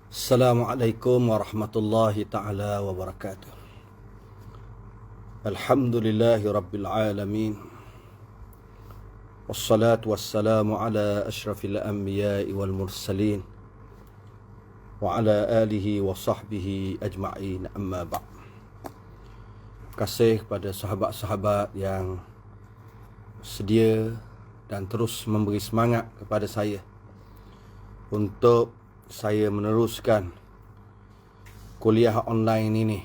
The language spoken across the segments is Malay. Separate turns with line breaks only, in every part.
Assalamualaikum warahmatullahi ta'ala wabarakatuh. Alhamdulillahi rabbil alamin. Wassalatu wassalamu ala ashrafil anbiya'i wal mursalin wa ala alihi wa sahbihi ajma'in, amma ba'. Kasih kepada sahabat-sahabat yang sedia dan terus memberi semangat kepada saya untuk saya meneruskan kuliah online ini.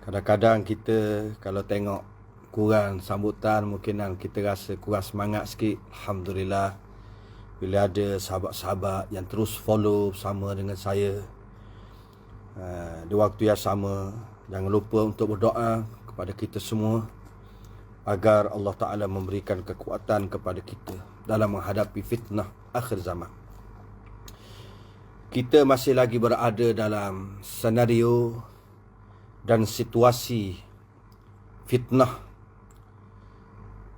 Kadang-kadang kita kalau tengok kurang sambutan, mungkinan kita rasa kurang semangat sikit. Alhamdulillah, bila ada sahabat-sahabat yang terus follow bersama dengan saya di waktu yang sama, jangan lupa untuk berdoa kepada kita semua agar Allah Ta'ala memberikan kekuatan kepada kita dalam menghadapi fitnah akhir zaman. Kita masih lagi berada dalam senario dan situasi fitnah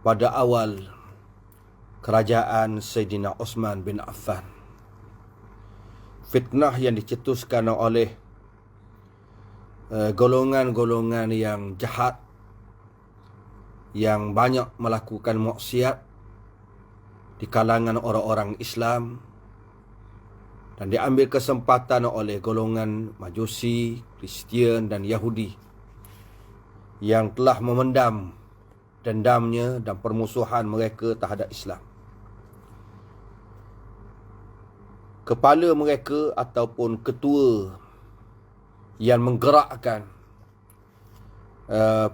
pada awal kerajaan Sayyidina Uthman bin Affan. Fitnah yang dicetuskan oleh golongan-golongan yang jahat, yang banyak melakukan maksiat di kalangan orang-orang Islam, dan diambil kesempatan oleh golongan Majusi, Kristian dan Yahudi yang telah memendam dendamnya dan permusuhan mereka terhadap Islam. Kepala mereka ataupun ketua yang menggerakkan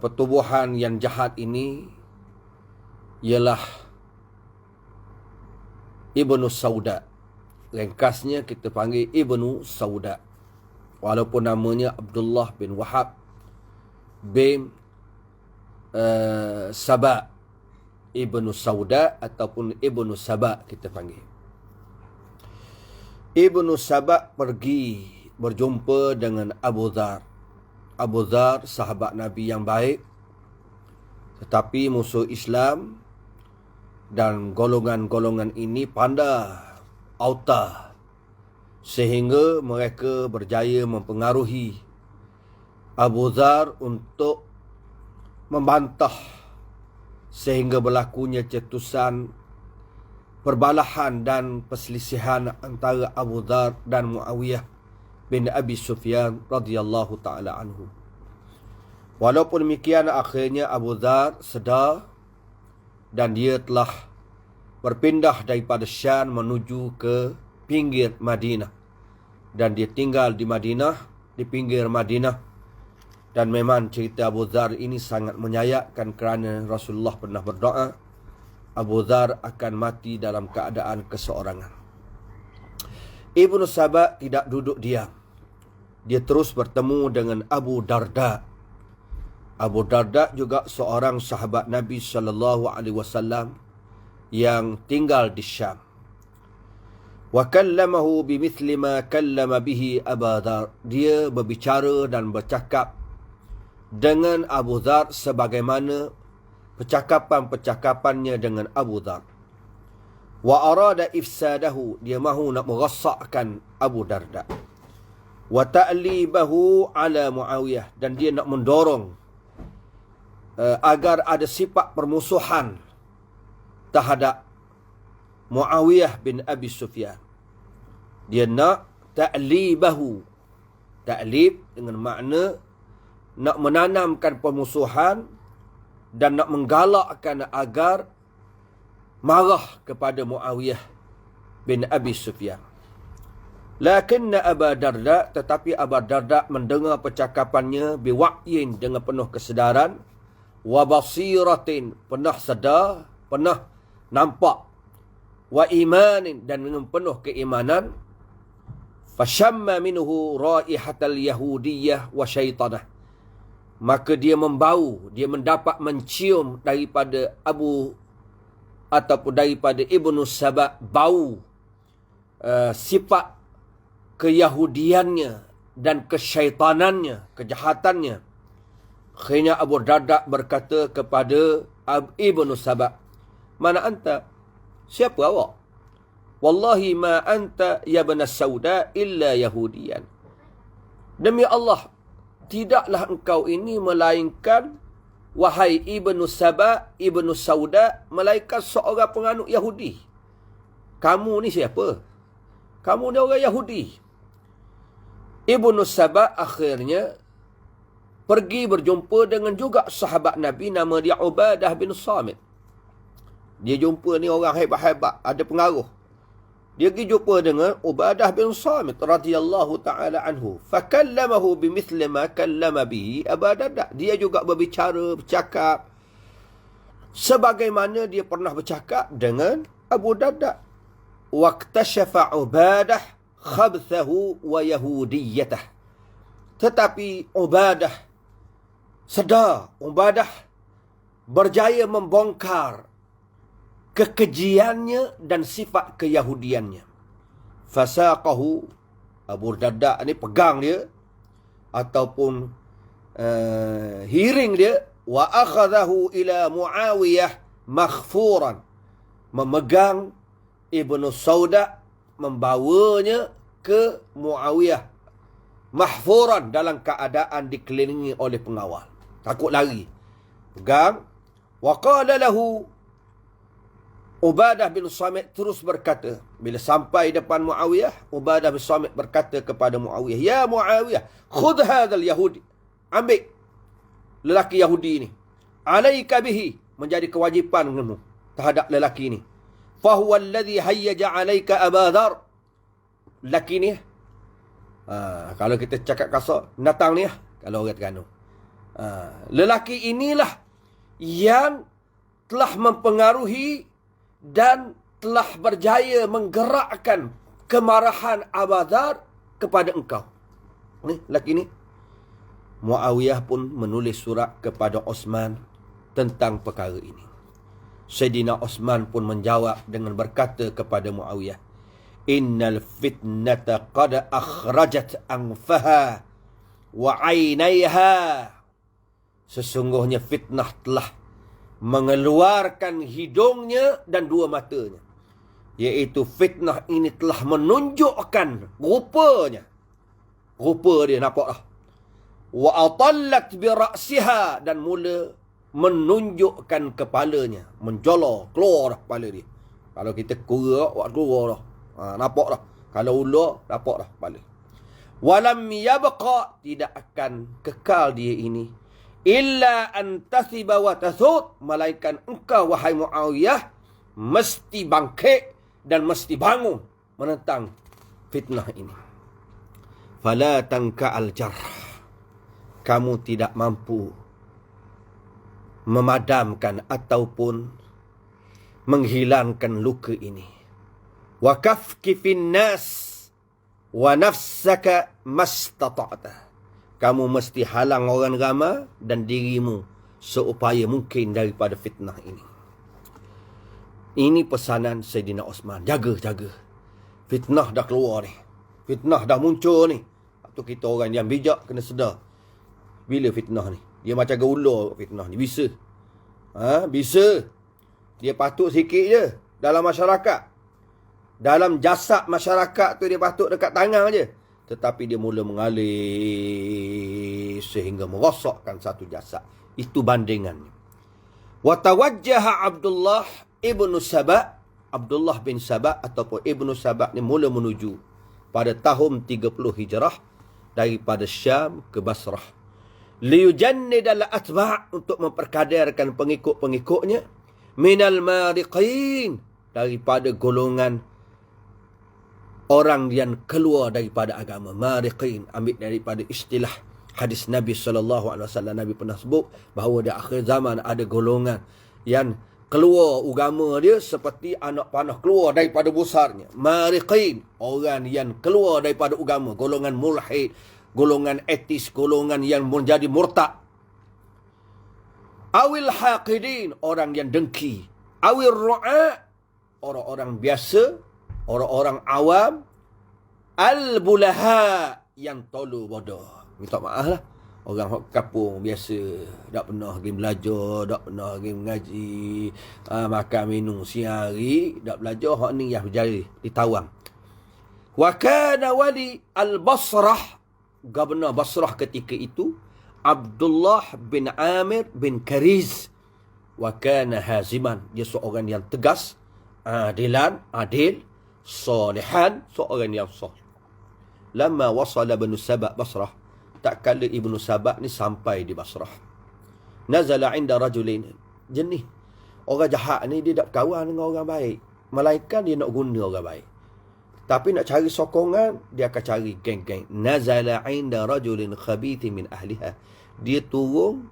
pertubuhan yang jahat ini ialah Ibnu Sauda. Ringkasnya kita panggil Ibnu Sauda, walaupun namanya Abdullah bin Wahab bin Sabah. Ibnu Sauda ataupun Ibnu Sabah kita panggil. Ibnu Sabah pergi berjumpa dengan Abu Dhar. Abu Dhar sahabat Nabi yang baik, tetapi musuh Islam, dan golongan-golongan ini pandai auta sehingga mereka berjaya mempengaruhi Abu Dhar untuk membantah, sehingga berlakunya cetusan perbalahan dan perselisihan antara Abu Dhar dan Muawiyah bin Abi Sufyan radhiyallahu ta'ala anhu. Walaupun demikian, akhirnya Abu Dhar sedar dan dia telah berpindah daripada Syam menuju ke pinggir Madinah, dan dia tinggal di Madinah, di pinggir Madinah. Dan memang cerita Abu Dhar ini sangat menyayatkan kerana Rasulullah pernah berdoa Abu Dhar akan mati dalam keadaan keseorangan. Ibnu Sabah tidak duduk diam. Dia terus bertemu dengan Abu Darda. Abu Darda juga seorang sahabat Nabi SAW yang tinggal di Syam. Wa kallamahu bimithli ma kallama bihi Abu Dhar. Dia berbicara dan bercakap dengan Abu Dhar sebagaimana percakapan-percakapannya dengan Abu Dhar. Wa arada ifsadahu. Dia mahu nak merosakkan Abu Darda. Wa ta'libahu ala Muawiyah. Dan dia nak mendorong agar ada sifat permusuhan terhadap Muawiyah bin Abi Sufyan. Dia nak ta'libahu. Ta'lib dengan makna nak menanamkan permusuhan dan nak menggalakkan agar marah kepada Muawiyah bin Abi Sufyan. Lakinna Abu Darda, tetapi Abu Darda mendengar percakapannya biwa'yin, dengan penuh kesedaran, wa basiratin, pernah sedar, pernah nampak, wa imanin, dan dengan penuh keimanan, fashamma minhu raihatal yahudiyyah wa syaitanah. Maka dia membau, dia mendapat mencium daripada daripada Ibnu Sabah bau sifat keyahudiannya dan kesyaitanannya, kejahatannya. Akhirnya Abu Darda berkata kepada Ibnu Sabah, "Mana anta? Siapa awak?" wallahi ma anta ya ibn sauda illa yahudiyan. Demi Allah, tidaklah engkau ini melainkan wahai ibnu Saba, ibnu Sauda, melainkan seorang penganut Yahudi. Kamu ni siapa? Kamu ni orang Yahudi. Ibnu Saba akhirnya pergi berjumpa dengan juga sahabat Nabi, nama dia Ubadah bin Samit. Dia jumpa ni orang hebat-hebat, ada pengaruh. Dia pergi jumpa dengan Ubadah bin Samit radhiyallahu ta'ala anhu. Fakallamahu bimithli ma kallama bihi Abu Darda. Dia juga bercakap sebagaimana dia pernah bercakap dengan Abu Darda. Waqtashafa Ubadah khabthahu wa yahudiyyatah. Tetapi Ubadah sedar, Ubadah berjaya membongkar kekejiannya dan sifat keyahudiannya. Fasaqahu, Abu Darda ni pegang dia ataupun hiring dia, wa akhadahu ila Muawiyah maghfuran, memegang Ibnu Sauda, membawanya ke Muawiyah mahfuran, dalam keadaan dikelilingi oleh pengawal, takut lari. Pegang. Wa qala lahu, Ubadah bin Samit terus berkata, bila sampai depan Muawiyah, Ubadah bin Samit berkata kepada Muawiyah, ya Muawiyah, khudh hadzal yahudi, ambil lelaki Yahudi ni, alaika bihi, menjadi kewajipan kamu terhadap lelaki ni. Fahuwa alladhi hayyaja alaika Abu Dhar. Lelaki ni, kalau kita cakap kasar, natang ni, kalau orang Terengganu, lelaki inilah yang telah mempengaruhi dan telah berjaya menggerakkan kemarahan Abu Dhar kepada engkau. Ni, lelaki ni. Muawiyah pun menulis surat kepada Osman tentang perkara ini. Sayyidina Osman pun menjawab dengan berkata kepada Muawiyah, innal fitnata qad akhrajat anfaha wa aynaiha. Sesungguhnya fitnah telah mengeluarkan hidungnya dan dua matanya. Iaitu fitnah ini telah menunjukkan rupanya. Rupa dia nampak lah. Wa atallat bi ra'siha, dan mula menunjukkan kepalanya, menjolor, keluar dah kepala dia. Kalau kita kura, keluar dah. Nampak dah. Kalau ular, nampak dah kepala. Walam yabqa, tidak akan kekal dia ini, illa an tasiba wa tasud, malaikat engkau wahai Muawiyah mesti bangkit dan mesti bangun menentang fitnah ini. Fala tanka al-jarh, kamu tidak mampu memadamkan ataupun menghilangkan luka ini. Wa kafkifin nas wa nafsaka mastata'ta, kamu mesti halang orang ramai dan dirimu seupaya mungkin daripada fitnah ini. Ini pesanan Sayyidina Osman. Jaga. Fitnah dah keluar ni. Fitnah dah muncul ni. Itu kita orang yang bijak kena sedar. Bila fitnah ni? Dia macam ular fitnah ni. Bisa. Bisa. Dia patut sikit je dalam masyarakat. Dalam jasad masyarakat tu dia patut dekat tangan je. Tetapi dia mula mengalir sehingga merosakkan satu jasad. Itu bandingannya. Wa tawajjaha Abdullah ibnu Saba, Abdullah bin Saba ataupun ibnu Saba ni mula menuju pada tahun 30 Hijrah daripada Syam ke Basrah. Liyujannid al-atba', untuk memperkadarkan pengikut-pengikutnya, minal mariqin, daripada golongan orang yang keluar daripada agama. Mariqin ambil daripada istilah hadis Nabi SAW. Nabi pernah sebut bahawa di akhir zaman ada golongan yang keluar agama dia seperti anak panah keluar daripada besarnya. Mariqin, orang yang keluar daripada agama, golongan mulhid, golongan etis, golongan yang menjadi murtad. Awil haqidin, orang yang dengki. Awil ru'a, orang-orang biasa, orang-orang awam. Al-bulaha, yang tolu bodoh. Minta maaf lah. Orang hok kapung biasa, tak pernah pergi belajar, tak pernah pergi mengaji, makan minum siang hari, tak belajar, hok ni yang berjari ditawang. Wa kana wali al-Basrah, Gubernur Basrah ketika itu Abdullah bin Amir bin Kariz. Wa kana haziman, dia seorang yang tegas, adil, salihan, seorang yang salih. Lama wasala Ibnu Saba' Basrah, tak kala Ibnu Saba' ni sampai di Basrah. Nazala inda rajulin, jenis orang jahat ni dia tak kawan dengan orang baik. Malaikat dia nak guna orang baik. Tapi nak cari sokongan, dia akan cari geng-geng. Nazala inda rajulin khabithin min ahliha. Dia turun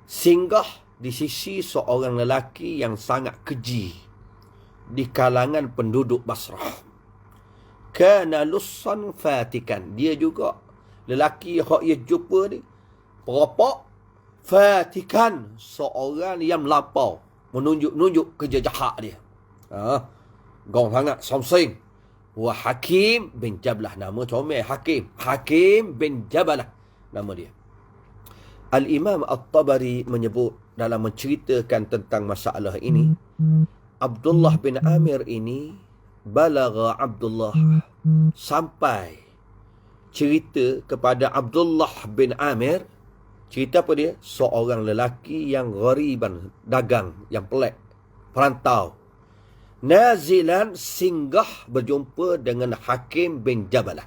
singgah di sisi seorang lelaki yang sangat keji di kalangan penduduk Basrah. Kana lussan fatikan. Dia juga lelaki yang ia jumpa ni perokok, fatikan, seorang yang melampau, menunjuk kerja jahat dia. Gong sangat somsing. Wa Hakim bin Jablah, nama comel Hakim bin Jablah nama dia. Al-Imam At-Tabari menyebut dalam menceritakan tentang masalah ini, Abdullah bin Amir ini balagha Abdullah, sampai cerita kepada Abdullah bin Amir. Cerita apa dia? Seorang lelaki yang ghariban, dagang, yang pelik, perantau. Nazilan, singgah berjumpa dengan Hakim bin Jabalah.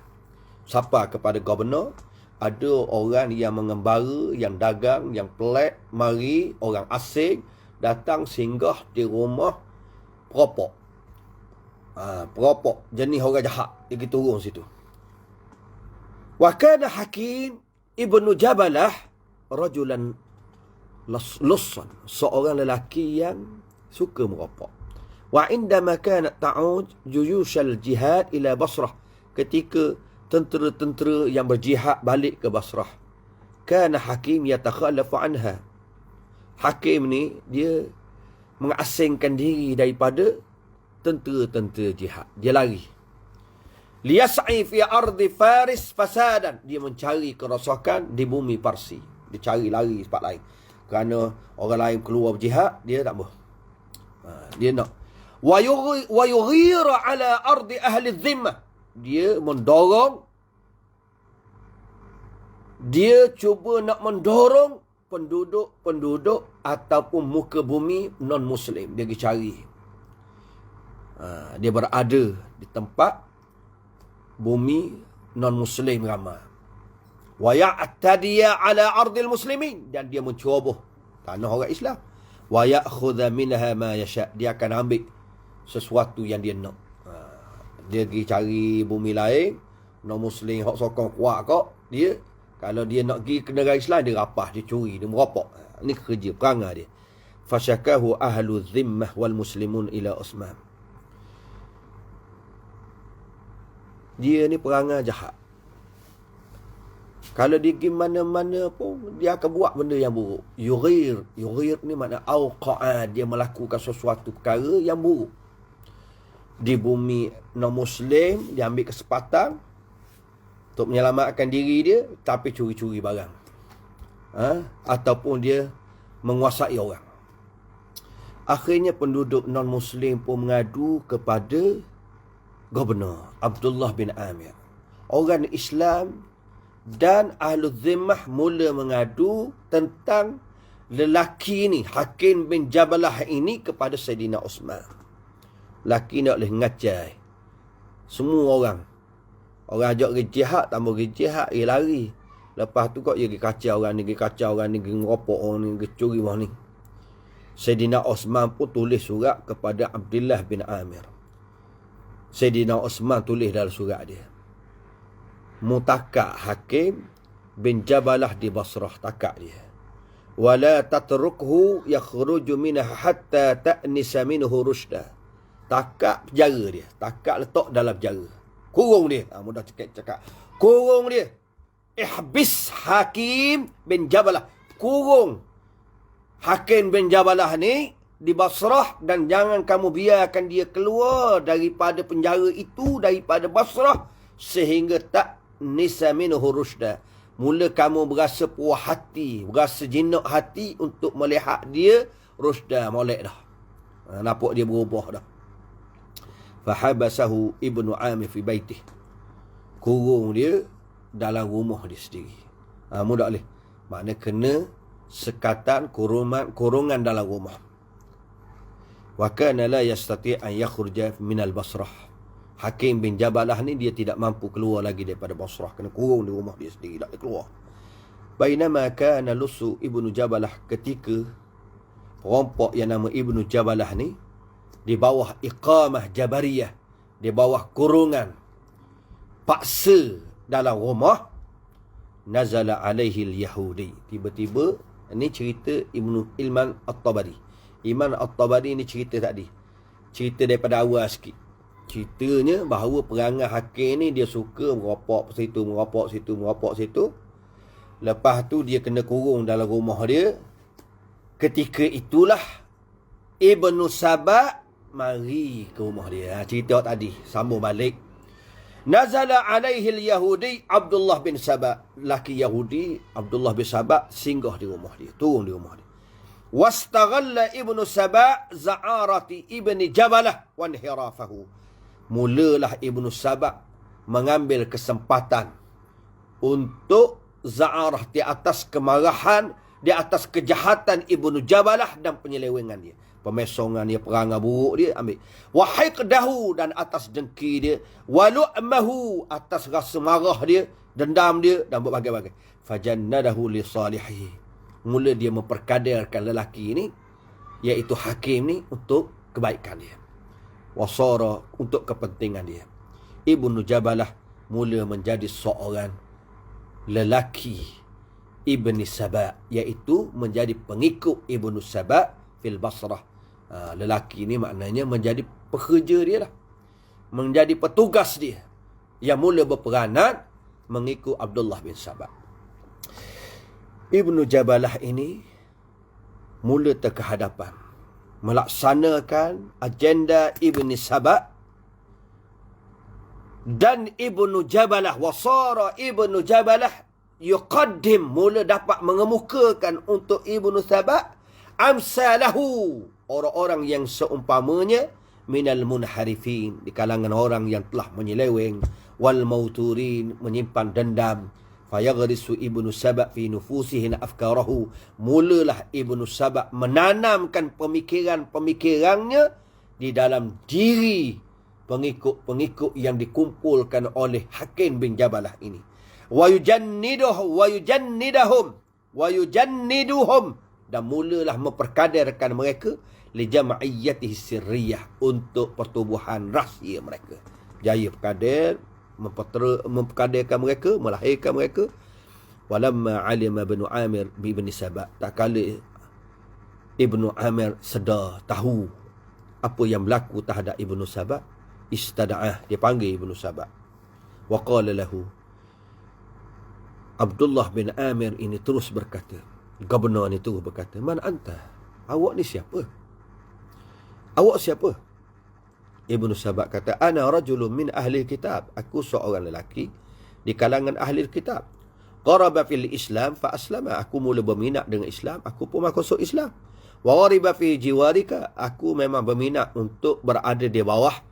Siapa kepada gubernur? Ada orang yang mengembara, yang dagang, yang pelik, mari orang asing datang singgah di rumah perokok. Perokok, jenis orang jahat, dia pergi turun situ. Wa kana Hakim ibnu Jabalah rajulan lussan, seorang lelaki yang suka merokok. Wa indama kanat ta'ud juyushal jihad ila Basrah, ketika tentera-tentera yang berjihad balik ke Basrah, kana Hakim yatakhallafu anha. Hakim ni dia mengasingkan diri daripada tentera-tentera jihad, dia lari. Liyas'i fi ardi Faris fasadan, dia mencari kerosakan di bumi Parsi, dia cari lari tempat lain. Kerana orang lain keluar berjihad, dia tak mau. Dia nak wa yughira ala ardi ahli dhimmah, dia mendorong, dia cuba nak mendorong penduduk ataupun muka bumi non-Muslim. Dia pergi cari. Dia berada di tempat bumi non-Muslim ramai. Wa ya'tadiya ala ardil muslimin, dan dia menceroboh tanah orang Islam. Wa ya'khudha minha ma yasha, dia akan ambil sesuatu yang dia nak. Dia pergi cari bumi lain, non-Muslim hok sokong kuat kok, dia kalau dia nak pergi ke negara Islam, dia rapah, dia curi, dia meropok. Ini kerja perangai dia. Fasyakahu ahlu zimmah wal muslimun ila Osman. Dia ni perangai jahat. Kalau dia pergi mana-mana pun, dia akan buat benda yang buruk. Yughir ni makna awqa'a, dia melakukan sesuatu perkara yang buruk. Di bumi non-Muslim, dia ambil kesempatan untuk menyelamatkan diri dia, tapi curi-curi barang. Ataupun dia menguasai orang. Akhirnya penduduk non-Muslim pun mengadu kepada Gubernur Abdullah bin Amir. Orang Islam dan Ahlu Zimmah mula mengadu tentang lelaki ni, Hakim bin Jabalah ini, kepada Sayyidina Osman. Lelaki nak boleh ngacai semua orang. Orang ajak pergi jihad, tambah pergi jihad, dia lari. Lepas tu kok dia pergi kacau orang ni, pergi ngeropok orang ni, pergi curi orang ni. Sayyidina Osman pun tulis surat kepada Abdullah bin Amir. Sayyidina Osman tulis dalam surat dia, mutakak Hakim bin Jabalah di Basrah, takak dia. Wala tatrukhu yakhruju minha hatta ta'nisa minhu rushda. Takak penjara dia, takak letak dalam penjara, kurung dia. Mudah cakap kurung dia. Ihbis Hakim bin Jabalah, kurung Hakim bin Jabalah ni di Basrah, dan jangan kamu biarkan dia keluar daripada penjara itu, daripada Basrah, sehingga tak nisa minhu rushda, Mula kamu berasa puas hati, berasa jinak hati untuk melihat dia rusda molek dah. Nampak dia berubah dah. Fahabasahu Ibnu Amir fi baitih. Kurung dia dalam rumah dia sendiri. Mudah boleh. Maknanya kena sekatan kurungan dalam rumah. Wa kana la yastati' an yakhruja min al-Basrah. Hakim bin Jabalah ni dia tidak mampu keluar lagi daripada Basrah, kena kurung di rumah dia sendiri, tak boleh keluar. Bainama kana lusu Ibnu Jabalah, ketika perampok yang nama Ibnu Jabalah ni di bawah iqamah Jabariyah, di bawah kurungan paksa dalam rumah, nazala alaihi al-Yahudi. Tiba-tiba, ini cerita Ibnu Ilman At-Tabari. Iman At-Tabari ni cerita tadi. Cerita daripada awal sikit. Ceritanya bahawa perangai hakim ni dia suka merokok situ, merokok situ, merokok situ. Lepas tu dia kena kurung dalam rumah dia. Ketika itulah Ibnu Saba mari ke rumah dia. Cerita tadi, sambung balik. Nazala alaihi al-Yahudi Abdullah bin Saba. Laki Yahudi Abdullah bin Saba singgah di rumah dia, turun di rumah dia. Wastaghalla Ibnu Saba za'arati Ibni Jabalah wa inhirafahu. Mulalah Ibnu Saba mengambil kesempatan untuk za'arah, di atas kemarahan, di atas kejahatan Ibnu Jabalah dan penyelewengan dia, pemesongan dia, perangai buruk dia ambil. Wa hiqdahu, dan atas dengki dia, wa lu'mahu, atas rasa marah dia, dendam dia dan berbagai-bagai. Fajannadahu li salihi. Mula dia memperkadarkan lelaki ini, iaitu hakim ni, untuk kebaikan dia. Wasara, untuk kepentingan dia. Ibnu Jabalah mula menjadi seorang lelaki Ibni Saba, iaitu menjadi pengikut Ibnu Saba fil Basrah. Lelaki ni maknanya menjadi pekerja dia lah, menjadi petugas dia, yang mula berperanan mengikut Abdullah bin Saba. Ibnu Jabalah ini mula terkehadapan melaksanakan agenda Ibni Saba, dan Ibnu Jabalah, wasara Ibnu Jabalah yuqaddim, mula dapat mengemukakan untuk Ibnu Saba amsalahu, orang-orang yang seumpamanya, minal munharifin, di kalangan orang yang telah menyeleweng, wal mauturin, menyimpan dendam. Fayaghrisu Ibnu Saba fi nufusihin afkarahu. Mulalah Ibnu Saba menanamkan pemikiran-pemikirannya di dalam diri pengikut-pengikut yang dikumpulkan oleh Hakim bin Jabalah ini. Wa yujanniduhum, dan mulalah memperkadarkan mereka li jam'iyyatihi sirriyah, untuk pertubuhan rahsia mereka. Jaya perkadar, memperkadarkan mereka, melahirkan mereka. Walamma alima Ibnu Amir bi Ibni Saba, tak kala Ibnu Amir sedar, tahu apa yang berlaku terhadap Ibnu Saba, istada'ah, dia panggil Ibnu Saba. Wa qala lahu, Abdullah bin Amir ini terus berkata, gubernur ni terus berkata, man anta, awak ni siapa? Awak siapa? Ibnu Saba kata, ana rajulun min ahli kitab, aku seorang lelaki di kalangan ahli kitab. Qaraba fil Islam fa aslama, aku mula berminat dengan Islam, aku pun masuk Islam. Wa ghariba fi jiwarika, aku memang berminat untuk berada di bawah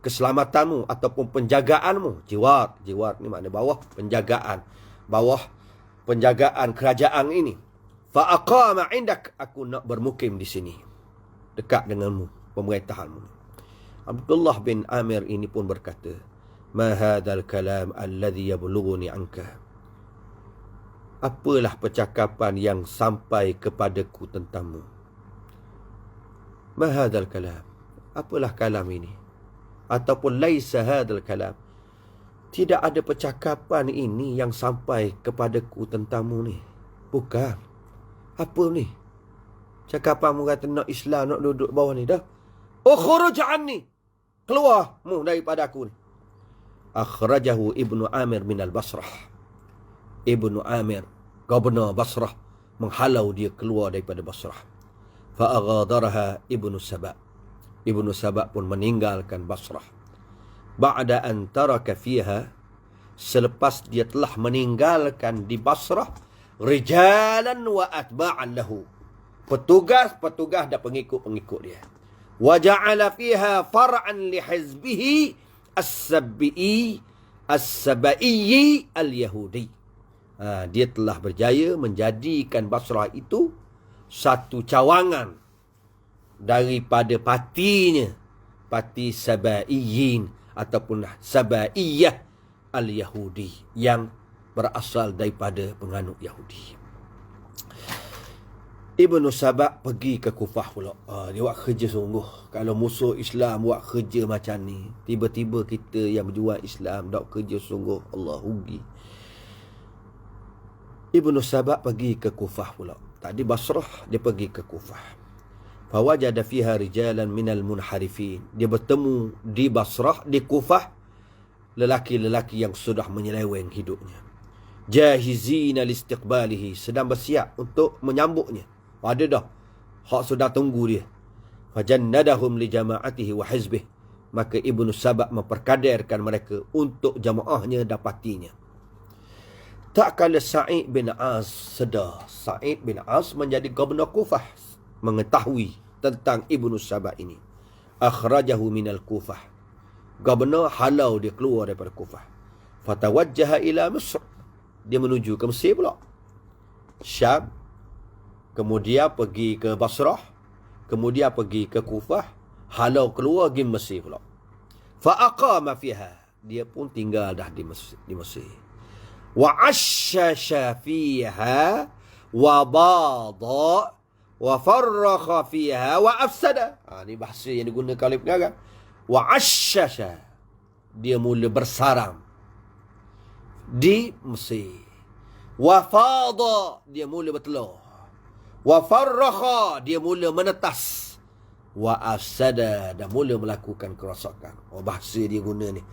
keselamatanmu ataupun penjagaanmu. Jiwar ni makna bawah penjagaan, bawah penjagaan kerajaan ini. Fa aqama indak, aku nak bermukim di sini, dekat denganmu, pemerintahanmu. Abdullah bin Amir ini pun berkata, ma hadzal kalam alladhi yablughuni anka, apalah percakapan yang sampai kepadaku tentangmu. Ma hadzal kalam, apalah kalam ini, ataupun laisa hadzal kalam, tidak ada percakapan ini yang sampai kepadaku tentangmu ni. Bukan. Apa ni? Cakapanmu kata nak Islam, nak duduk bawah ni dah. Ukhruj anni, keluar mu daripada aku ni. Akhrajahu Ibnu Amir min al-Basrah. Ibnu Amir, gubernur Basrah, menghalau dia keluar daripada Basrah. Fa'aghadaraha Ibnu Saba. Ibnu Saba pun meninggalkan Basrah. Ba'da an taraka fiha, selepas dia telah meninggalkan di Basrah rijalan wa atba'an lahu, petugas-petugas dan pengikut-pengikut dia. Wa ja'ala fiha far'an li hizbihi as-sabai al-yahudi. Dia telah berjaya menjadikan Basrah itu satu cawangan daripada partinya, parti Sabaiyin ataupun Sabaiyah al-Yahudi yang berasal daripada penganut Yahudi. Ibnu Sabah pergi ke Kufah pula. Dia buat kerja sungguh. Kalau musuh Islam buat kerja macam ni, tiba-tiba kita yang berjuang Islam buat kerja sungguh, Allah rugi. Ibnu Sabah pergi ke Kufah pula. Tak di Basrah, dia pergi ke Kufah. Fawajada fiha rijalan minal munharifin. Dia bertemu di Basrah, di Kufah, lelaki-lelaki yang sudah menyeleweng hidupnya. Jahizina listiqbalihi, sedang bersiap untuk menyambutnya. Ada dah hak sudah tunggu dia. Fajannadahum li jama'atihi wa hizbih. Maka Ibnu Sabah memperkaderkan mereka untuk jamaahnya dan partinya. Tak kala Sa'id bin As sedar, Sa'id bin As menjadi gubernur Kufah, mengetahui tentang Ibnu Sabah ini. Akhrajahu minal Kufah. Gubernur halau dia keluar daripada Kufah. Fatawajjaha ila Misr. Dia menuju ke Mesir pula. Syam. Kemudian pergi ke Basrah. Kemudian pergi ke Kufah. Halau keluar pergi Mesir pula. Fa'aqama fiha. Dia pun tinggal dah di Mesir. Wa'ashasha fiha. Wa bada. Wa farrakha fiha. Wa afsada. Ini bahasa yang digunakan oleh pengarang. Wa'ashasha. Dia mula bersarang di Mesir. Wa fada. Dia mula bertelur. Wa farrakha, dia mula menetas. Wa afsada, dan mula melakukan kerosakan. Bahasa dia guna ni.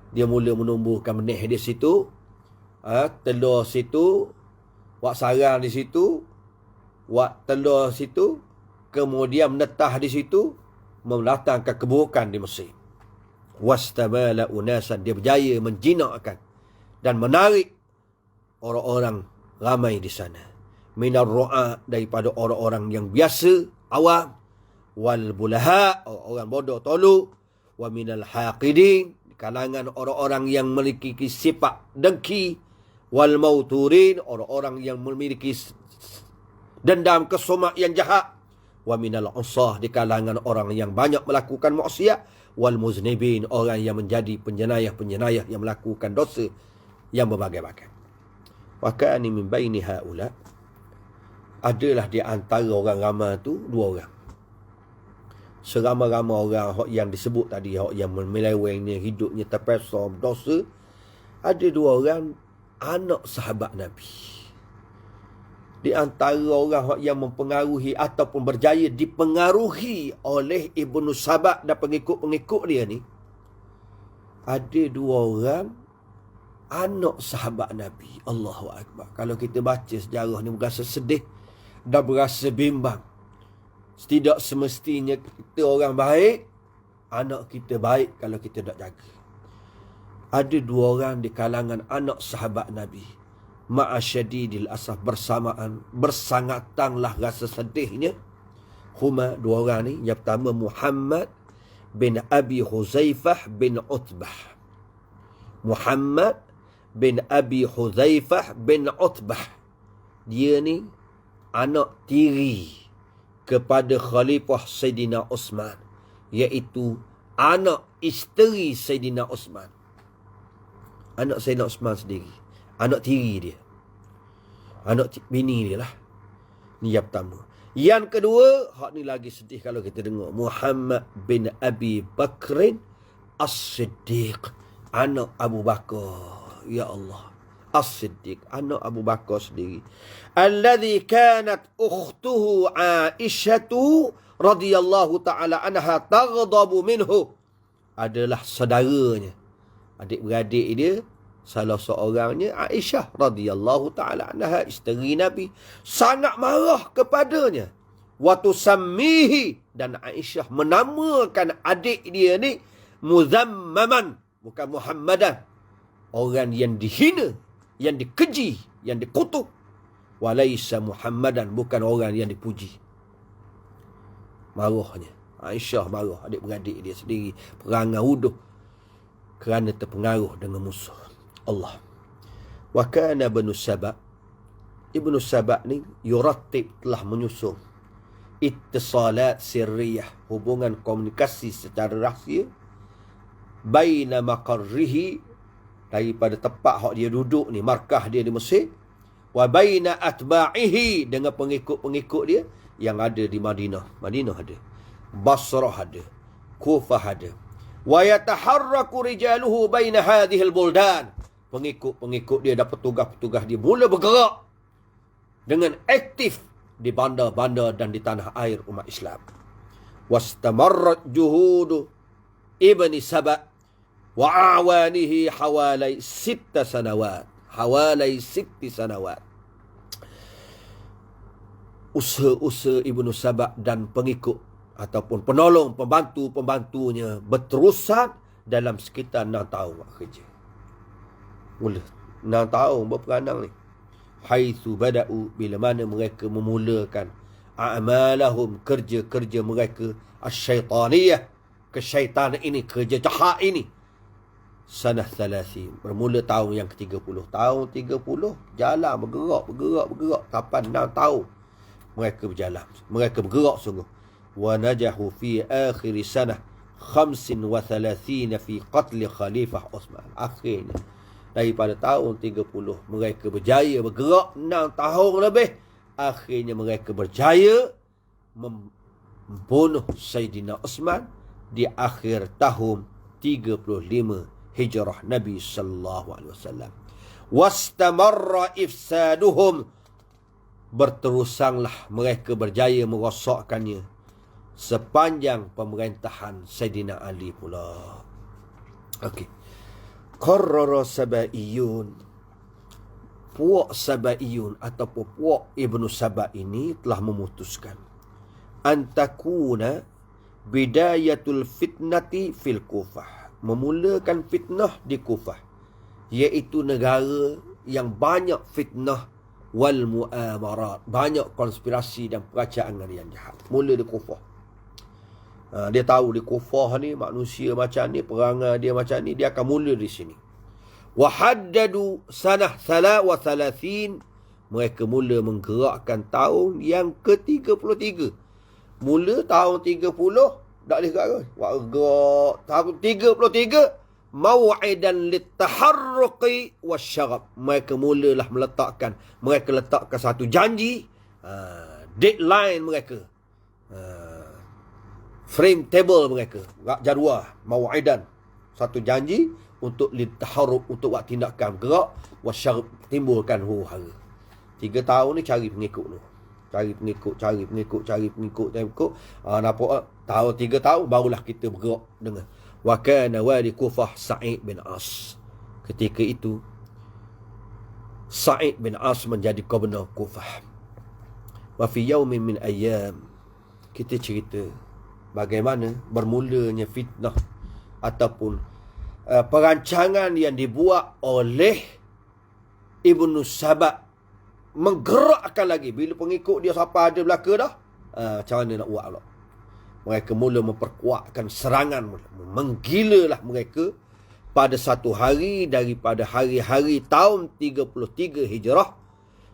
Dia mula menumbuhkan benih di situ. Telur situ. Wak sarang di situ. Wak telur situ. Kemudian menetah di situ. Mendatangkan keburukan di Mesir. Wastabala unasan, dia berjaya menjinakkan dan menarik orang-orang ramai di sana. Minar ru'a, daripada orang-orang yang biasa, awam. Wal bulaha, orang bodoh toluk. Wa minal haqidin, kalangan orang-orang yang memiliki sifat dengki. Wal mauturin, orang-orang yang memiliki dendam, kesumak yang jahat. Wa minal usah, di kalangan orang yang banyak melakukan maksiat. Wal muznibin, orang yang menjadi penjenayah-penjenayah yang melakukan dosa yang berbagai-bagai. Wa kana min baini haula, adalah di antara orang ramai tu dua orang. Seramai-ramai orang yang disebut tadi, yang memelewengnya, hidupnya terpesong dosa, ada dua orang anak sahabat Nabi. Di antara orang yang mempengaruhi ataupun berjaya dipengaruhi oleh Ibnu Sabah dan pengikut-pengikut dia ni, ada dua orang anak sahabat Nabi. Allahu Akbar. Kalau kita baca sejarah ni berasa sedih dan berasa bimbang. Tidak semestinya kita orang baik, anak kita baik kalau kita tak jaga. Ada dua orang di kalangan anak sahabat Nabi. Ma'asyadidil asaf, bersangatanglah rasa sedihnya. Huma, dua orang ni. Yang pertama Muhammad bin Abi Huzaifah bin Utbah. Muhammad bin Abi Huzaifah bin Utbah. Dia ni anak tiri kepada Khalifah Sayyidina Osman, iaitu anak isteri Sayyidina Osman. Anak Sayyidina Osman sendiri, anak tiri dia, anak bini dia lah. Ni yang pertama. Yang kedua, hak ni lagi sedih kalau kita dengar. Muhammad bin Abi Bakrin As-Siddiq, anak Abu Bakar. Ya Allah, As-Siddiq, anak Abu Bakar sendiri. Alladhi kanat ukhtuhu Aisyatu radhiyallahu ta'ala anha taghdabu minhu. Adalah saudaranya, adik-beradik dia, salah seorangnya Aisyah radhiyallahu ta'ala anha, isteri Nabi, sangat marah kepadanya. Wa tusammihi, dan Aisyah menamakan adik dia ni Muzammaman, bukan Muhammadan. orang yang dihina, yang dikeji, yang dikutuk. Walaisa Muhammadan, bukan orang yang dipuji. Marahnya. Aisyah marah, adik-beradik dia sendiri perangai huduh kerana terpengaruh dengan musuh Allah. Wa kana Ibnu Saba ni yurattib, telah menyusun ittisalat sirriyah, hubungan komunikasi secara rahsia, baina maqarrihi, daripada tempat hak dia duduk ni, markah dia di Mesir, wa baina atba'ihi, dengan pengikut-pengikut dia yang ada di Madinah. Madinah ada, Basrah ada, Kufah ada. Wa yataharraku rijaluhu baina hadhil buldan, pengikut-pengikut dia dan petugas-petugas dia mula bergerak dengan aktif di bandar-bandar dan di tanah air umat Islam. Wastamarrat juhudu Ibni Saba wa awanihi hawalai 6 sanawat. Usaha-usaha Ibnu Saba dan pengikut ataupun penolong, pembantu-pembantunya berterusan dalam sekitar 6 tahun buat kerja. Mula 6 tahun berperanang ni. Haitsu bada'u, bila mana mereka memulakan a'malahum, kerja-kerja mereka asyaitaniyah, kesyaitan ini, kerja jahat ini. Sanah 30, bermula tahun yang ke-30. Tahun 30 jalan bergerak sampai 6 tahun mereka berjalan, mereka bergerak sungguh. Wa najahu fi akhir sanah 35 fi qatl Khalifah Osman. Akhirnya daripada tahun 30 mereka berjaya bergerak 6 tahun lebih. Akhirnya mereka berjaya membunuh Sayyidina Osman di akhir tahun 35 Hijrah Nabi sallallahu alaihi wasallam. Wastamarra ifsaduhum, berterusanglah mereka berjaya merosakkannya sepanjang pemerintahan Sayyidina Ali pula. Okey. Qarrara Sabaiyun, puak Sabaiyun ataupun puak Ibnu Saba ini telah memutuskan antakuna bidayatul fitnati fil Kufah, memulakan fitnah di Kufah, iaitu negara yang banyak fitnah wal muamarat, banyak konspirasi dan perancangan yang jahat. Mula di Kufah. Dia tahu di Kufah ni manusia macam ni, perangai dia macam ni, dia akan mula di sini. Wa haddadu sanah 33, mereka mula menggerakkan tahun yang ke-33. Mula tahun 30 tak boleh gerak. Gerak tahun 33 maw'idan litaharruqi wasyarab. Mereka mulalah mereka letakkan satu janji, deadline mereka, frame table mereka, jadual, maw'idan, satu janji untuk litaharruq, untuk buat tindakan gerak, wasyarab, timbulkan huru-hara. 3 tahun ni cari pengikut tu. Cari pengikut. Nampak tahun 3 tahun barulah kita bergerak dengan wa kana wali Kufah Sa'id bin As. Ketika itu Sa'id bin As menjadi gubernur Kufah. Wa fi yaumin min ayyam, kita cerita bagaimana bermulanya fitnah ataupun perancangan yang dibuat oleh Ibnu Saba, menggerakkan lagi. Bila pengikut dia siapa ada belaka dah, macam mana nak buat pula? Mereka mula memperkuatkan serangan, menggilalah mereka pada satu hari daripada hari-hari tahun 33 Hijrah.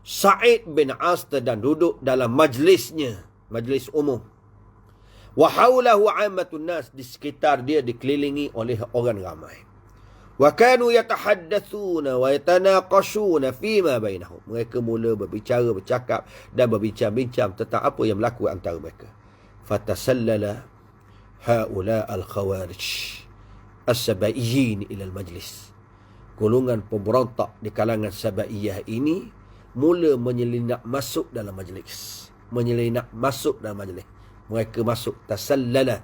Sa'id bin As sedang duduk dalam majlisnya, majlis umum. Wa haulahu 'ammatun nas, di sekitar dia dikelilingi oleh orang ramai. Wa kanu yatahaddatsuna wa yatanaqashuna fima bainahum, mereka mula berbicara, bercakap dan berbincang-bincang tentang apa yang berlaku antara mereka. Fatasallala haula al-khawarij as-sabaiyin ila al-majlis, golongan pemberontak di kalangan Sabaiyah ini mula menyelinap masuk dalam majlis. Mereka masuk tasallala,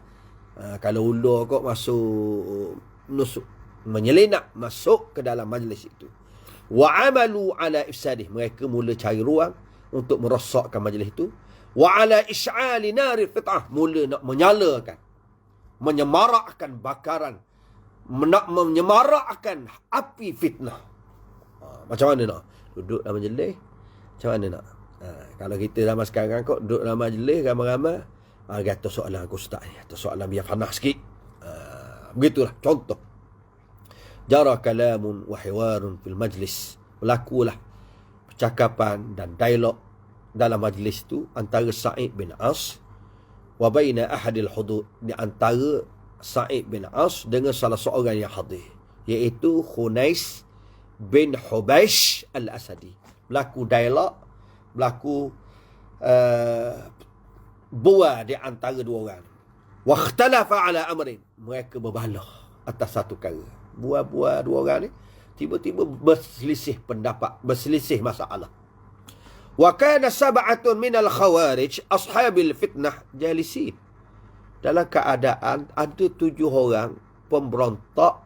kalau ulur kok masuk nusuk, menyelinap masuk ke dalam majlis itu. Wa amalu ala ifsadih, mereka mula cari ruang untuk merosakkan majlis itu. Wa ala isy'ali naril fit'ah, mula nak menyalakan, menyemarakkan bakaran nak menyemarakkan api fitnah. Macam mana nak? Duduk dalam majlis, macam mana nak? Kalau kita zaman sekarang kok duduk dalam majlis ramai-ramai, kata soalan aku ustaz ni, atau soalan biar panas sikit. Begitulah contoh. Jara kalamun wa hiwarun fil majlis. Berlakulah percakapan dan dialog dalam majlis tu antara Sa'id bin As wa baina ahadil hudud, di antara Sa'id bin As dengan salah seorang yang hadir, iaitu Khunais bin Hubaish al-Asadi. Berlaku dialog, berlaku buah di antara dua orang. Wa ikhtalafa ala amrin, mereka berbalah atas satu perkara. Buah-buah dua orang ni tiba-tiba berselisih pendapat, berselisih masalah. Wa kana sab'atun minal khawarij ashabil fitnah jalisin. Dalam keadaan ada 7 orang pemberontak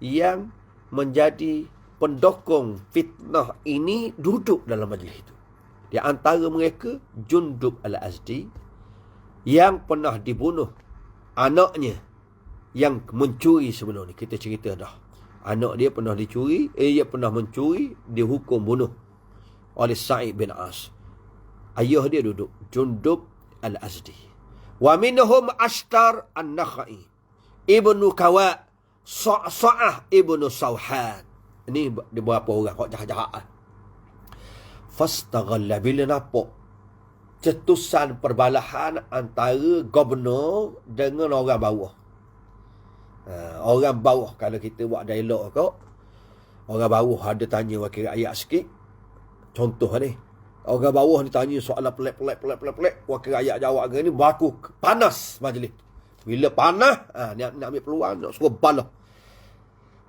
yang menjadi pendukung fitnah ini duduk dalam majlis itu. Di antara mereka Jundub al-Azdi yang pernah dibunuh anaknya yang mencuri sebelum ni. Kita cerita dah. Anak dia pernah dicuri, dia pernah mencuri, dihukum bunuh oleh Sa'id bin As. Ayah dia duduk, Jundub al-Azdi. Wa minhum Ashtar an-Nakhai, Ibnu Kawa, Sa'ah Ibnu Sawhan. Ini beberapa orang kok jahat-jahat. Fastaghalla, bila nampak cetusan perbalahan antara gubernur dengan orang bawah. Orang bawah, kalau kita buat dialog kok, orang bawah ada tanya wakil rakyat sikit. Contoh ni, orang bawah ni tanya soalan pelik-pelik, wakil rakyat jawab ke ni, berlaku panas majlis. Bila panas, nak ambil peluang, nak suruh balah.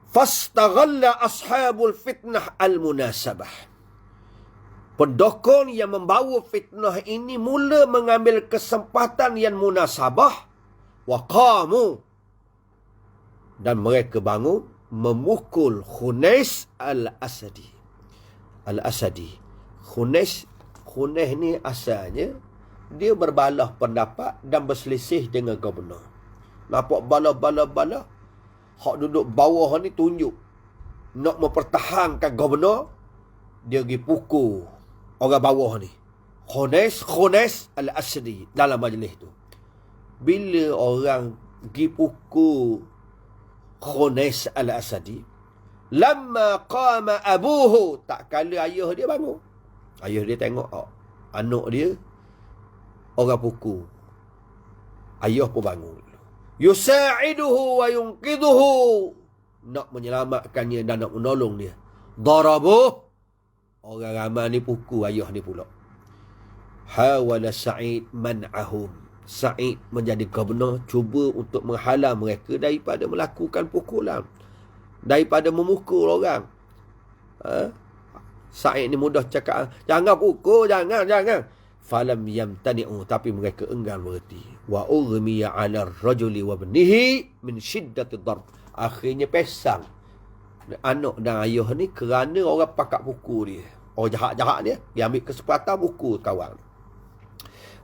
Fastaghalla ashabul fitnah al-munasabah. Pendukung yang membawa fitnah ini mula mengambil kesempatan yang munasabah. Wa qamu, dan mereka bangun memukul Khunais al-Asadi. Khunais ni asalnya dia berbalah pendapat dan berselisih dengan gubernur. Nampak balah. Hak duduk bawah ni tunjuk nak mempertahankan gubernur, dia pergi pukul orang bawah ni, Khunais al-Asadi, dalam majlis tu. Bila orang pergi pukul Khunais al-Asadi, lamma qama abuhu, tak kala ayah dia bangun. Ayah dia tengok anak dia orang pukul. Ayah pun bangun. Yusa'iduhu wa yunqidhuhu, nak menyelamatkannya dan nak menolong dia. Darabuh, orang ramai ni pukul ayah ni pula. Hawala Sa'id man'ahum, Sa'id menjadi gubernur, cuba untuk menghalang mereka daripada melakukan pukulan, daripada memukul orang. Sa'id ni mudah cakap, jangan pukul, jangan. Falam yamtani'u, tapi mereka enggan berhenti. Wa urmiya 'ala ar-rajuli wa ibnihi min shiddati darb. Akhirnya pesang anak dan ayah ni kerana orang pakat pukul dia. Orang jahat-jahat dia ambil kesempatan pukul kawan.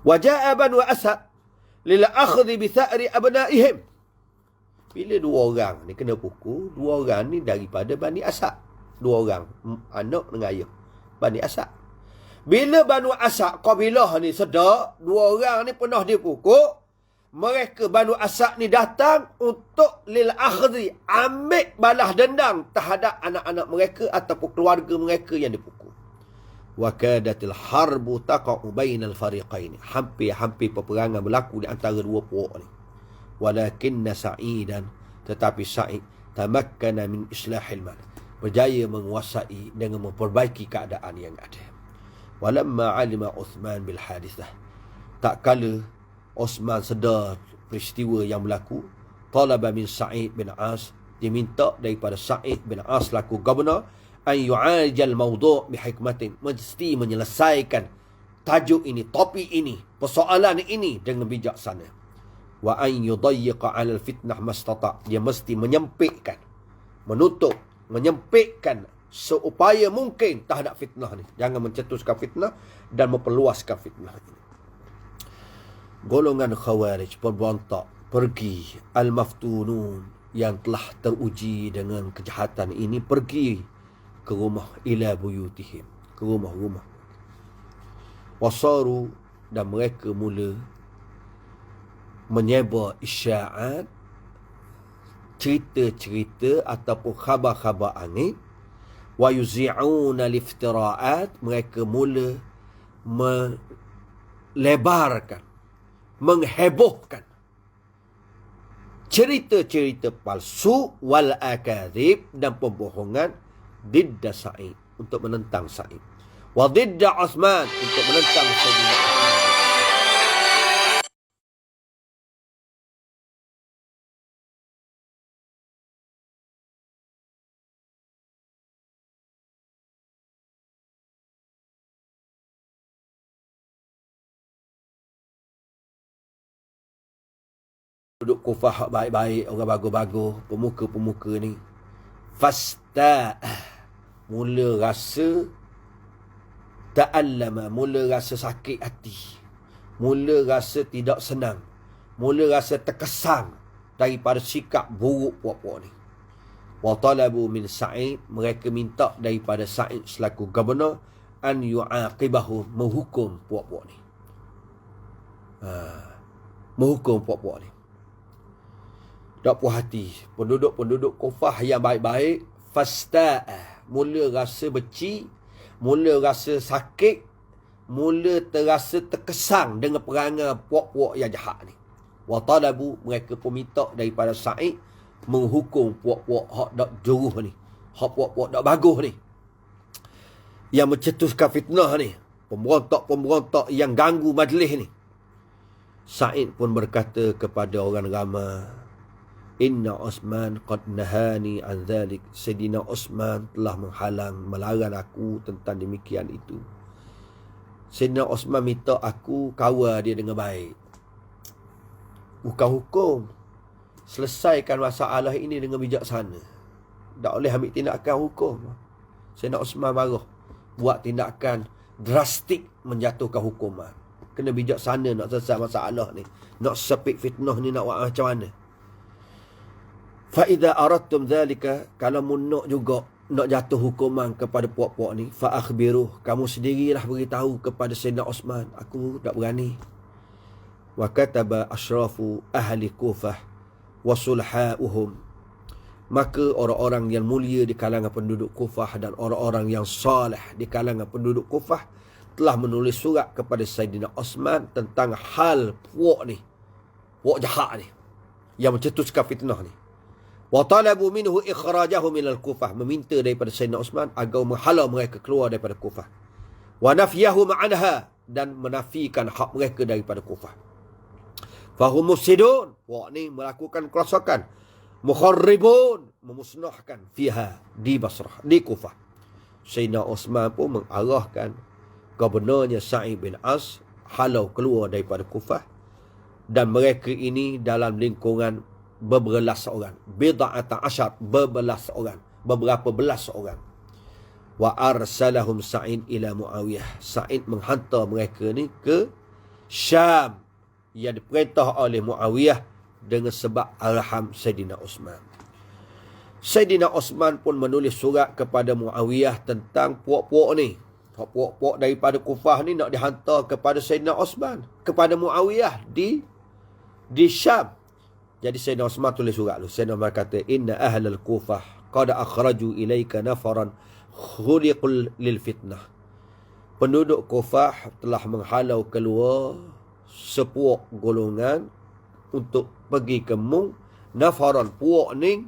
Wa ja'a banu Asad lil akhdhi bi tha'ri abna'ihim. Bila dua orang ni kena pukul, dua orang ni daripada Bani Asad. Dua orang, anak dengan ayah, Bani Asad. Bila Banu Asad kabilah ni sedar dua orang ni pernah dipukul, mereka Banu Asad ni datang untuk lil akhdhi, ambil balas dendam terhadap anak-anak mereka ataupun keluarga mereka yang dipukul. Wa kadatil harbu taqa'u bainal fariqain, hampir peperangan berlaku di antara dua puak ni. Walakinna Sa'idan, tetapi Sa'id tamakkana min islahil mal, berjaya menguasai dengan memperbaiki keadaan yang ada. Walamma alima Uthman bil hadithah, tak kala Uthman sedar peristiwa yang berlaku, talaba min Sa'id bin As, diminta daripada Sa'id bin As laku gubernur, an yu'ajal mawdu' bihikmatin, mesti menyelesaikan tajuk ini, topik ini, persoalan ini dengan bijaksana. Wa an yudayyiqa 'ala al-fitnah mastata', dia mesti menyempitkan, menutup, menyempitkan seupaya mungkin terhadap fitnah ni. Jangan mencetuskan fitnah dan memperluaskan fitnah ini. Golongan Khawarij pemberontak pergi, al-maftunun, yang telah teruji dengan kejahatan ini pergi ke rumah ila buyutihim, ke rumah-rumah. Wasaru, dan mereka mula menyebar isya'at, cerita-cerita ataupun khabar-khabar angin. Wa yuzi'una liftira'at, mereka mula melebarkan, menghebohkan cerita-cerita palsu wal akadzib, dan pembohongan didda Sa'id, untuk menentang Sa'id, wa didda Uthman, untuk menentang Sayyidina Uthman. Duduk Kufah baik-baik, orang bagus-bagus, pemuka-pemuka ni, fasta, mula rasa ta'allama, mula rasa sakit hati, mula rasa tidak senang, mula rasa terkesan daripada sikap buruk puak-puak ni. Wa talabu min Sa'id, mereka minta daripada Sa'id selaku gubernur an yu'aqibahu, menghukum puak-puak ni. Menghukum puak-puak ni. Tak puas hati. Penduduk-penduduk Kufah yang baik-baik, fasta'ah, mula rasa benci, mula rasa sakit, mula terasa terkesan dengan perangai puak-puak yang jahat ni. Wa talabu, mereka pun minta daripada Sa'id menghukum puak-puak hak dak juruh ni, hak puak-puak dak bagus ni, yang mencetuskan fitnah ni, pemberontak-pemberontak yang ganggu majlis ni. Sa'id pun berkata kepada orang ramai, Inna Uthman qad nahani an dhalik, Sayyidina Uthman telah melarang aku tentang demikian itu. Sayyidina Uthman minta aku kawal dia dengan baik, bukan hukum. Selesaikan masalah ini dengan bijaksana, tak boleh ambil tindakan hukum. Sayyidina Uthman marah, buat tindakan drastik menjatuhkan hukuman. Kena bijaksana nak selesai masalah ni, nak sepik fitnah ni, nak buat macam mana. Fa'idha aradtum dhalika, kalau nak juga nak jatuh hukuman kepada puak-puak ni, fa'akhbiruh, kamu sendirilah beritahu kepada Sayyidina Uthman, aku tak berani. Wa kataba asyrafu ahli Kufah wa sulha'uhum, maka orang-orang yang mulia di kalangan penduduk Kufah dan orang-orang yang salih di kalangan penduduk Kufah telah menulis surat kepada Sayyidina Uthman tentang hal puak ni, puak jahat ni, yang mencetuskan fitnah ni. Wa talabu minhu ikhrajahu minal Kufah, meminta daripada Sayyidina Uthman agar menghalau mereka keluar daripada Kufah. Wa nafyahu ma'anha, dan menafikan hak mereka daripada Kufah. Fahum mufsidun, wak ni melakukan kerosakan. Mukharribun, memusnahkan fiha, di Basrah, di Kufah. Sayyidina Uthman pun mengarahkan gubernurnya Sa'id bin As halau keluar daripada Kufah, dan mereka ini dalam lingkungan berbelas orang, bid'ata asyar, berbelas orang, beberapa belas orang. Wa arsalahum Sa'id ila Muawiyah, Sa'id menghantar mereka ni ke Syam, yang diperintah oleh Muawiyah dengan sebab arahan Sayyidina Uthman. Sayyidina Uthman pun menulis surat kepada Muawiyah tentang puak-puak ni. Puak-puak daripada Kufah ni nak dihantar kepada Sayyidina Uthman, kepada Muawiyah di Syam. Jadi Sayyidina Uthman tulis surat dulu. Sayyidina Uthman kata, Inna ahlal Kufah qad akhraju ilaika nafaran khuliqul lil fitnah. Penduduk Kufah telah menghalau keluar sepuak golongan untuk pergi ke Mung. Nafaran, puak ni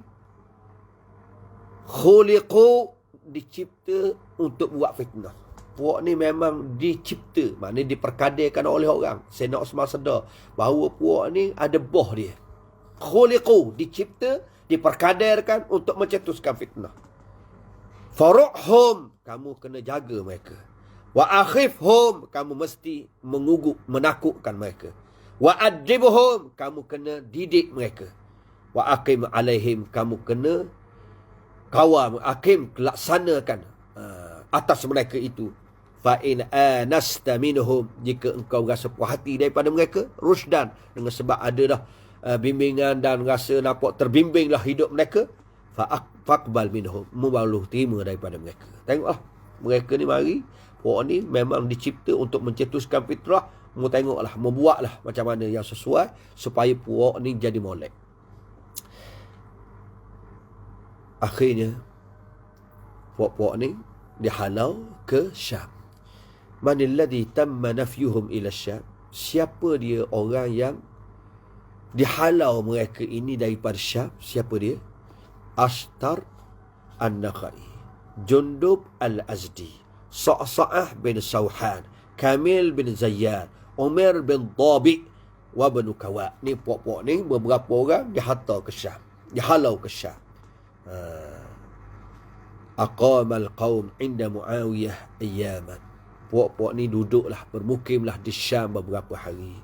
khuliqu, dicipta untuk buat fitnah. Puak ni memang dicipta, maknanya diperkadakan oleh orang. Sayyidina Uthman sedar bahawa puak ni ada boh dia. Khuliqu, dicipta, diperkadarkan untuk mencetuskan fitnah. Faruhum, kamu kena jaga mereka. Wa akhifhum, kamu mesti mengugut, menakutkan mereka. Wa adibhum, kamu kena didik mereka. Wa aqim alaihim, kamu kena kawal, aqim, laksanakan atas mereka itu. Fa in anasta minhum, jika engkau rasa puas hati daripada mereka, rusdan, dengan sebab ada dah bimbingan dan rasa nampak terbimbinglah hidup mereka, faqbal minhum, mubaluh terima daripada mereka. Tengoklah, mereka ni mari, puak ni memang dicipta untuk mencetuskan fitrah. Mu tengoklah, membuatlah macam mana yang sesuai supaya puak ni jadi molek. Akhirnya puak-puak ni dihalau ke Syam. Manil ladzi tamma nafyuhum ila Syam? Siapa dia orang yang dihalau mereka ini daripada Syam? Siapa dia? Ashtar An-Nakhai, Jundub Al-Azdi, Sa'sa'ah bin Sawhan, Kamil bin Zayyad, Umar bin Tabi' wa Banu Kawa. Ni puak-puak ni beberapa orang dihantar ke Syam, dihalau ke Syam. Aqamal qaum inda Muawiyah ayyaman. Puak-puak ni duduklah, bermukimlah di Syam beberapa hari.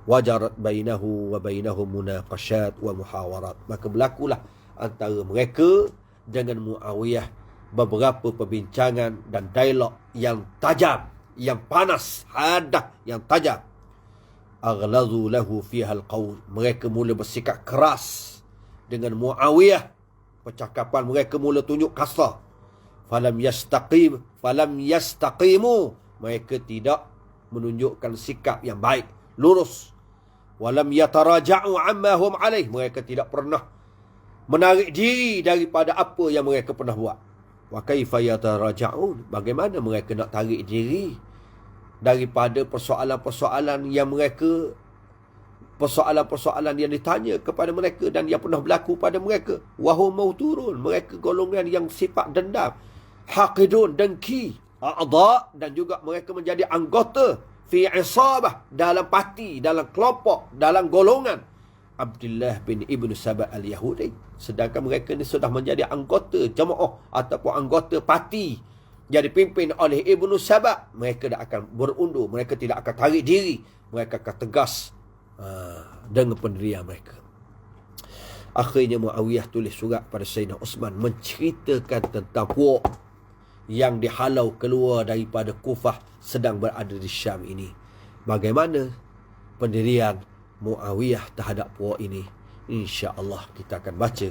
Wajarat bainahu wa bainahum munaqashat wa muhawarat. Maka berlakulah antara mereka dengan Muawiyah beberapa perbincangan dan dialog yang tajam, yang panas, hadah, yang tajam. Aghlazu lahu fiha alqaul. Mereka mula bersikap keras dengan Muawiyah. Percakapan mereka mula tunjuk kasar. Falam yastaqimu. Mereka tidak menunjukkan sikap yang baik, lurus. Walam yataraja'u amma hum alaih. Mereka tidak pernah menarik diri daripada apa yang mereka pernah buat. Wa kaifa yataraja'un? Bagaimana mereka nak tarik diri daripada persoalan-persoalan yang mereka, persoalan-persoalan yang ditanya kepada mereka dan yang pernah berlaku pada mereka. Wahum mauturun, mereka golongan yang sifat dendam, haqidun, dengki, a'dha, dan juga mereka menjadi anggota fi isabah, dalam parti, dalam kelompok, dalam golongan Abdullah bin Ibn Saba al-Yahudi. Sedangkan mereka ni sudah menjadi anggota jemaah ataupun anggota parti yang dipimpin oleh Ibn Saba. Mereka tidak akan berundur, mereka tidak akan tarik diri, mereka akan tegas dengan pendirian mereka. Akhirnya Muawiyah tulis surat pada Sayyidina Osman menceritakan tentang puak yang dihalau keluar daripada Kufah sedang berada di Syam ini. Bagaimana pendirian Muawiyah terhadap puak ini? InsyaAllah kita akan baca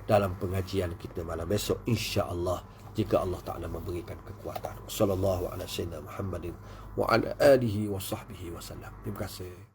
dalam pengajian kita malam besok, InsyaAllah, jika Allah Ta'ala memberikan kekuatan. Sallallahu ala sayyidina Muhammadin wa ala alihi wa sahbihi wa sallam. Terima kasih.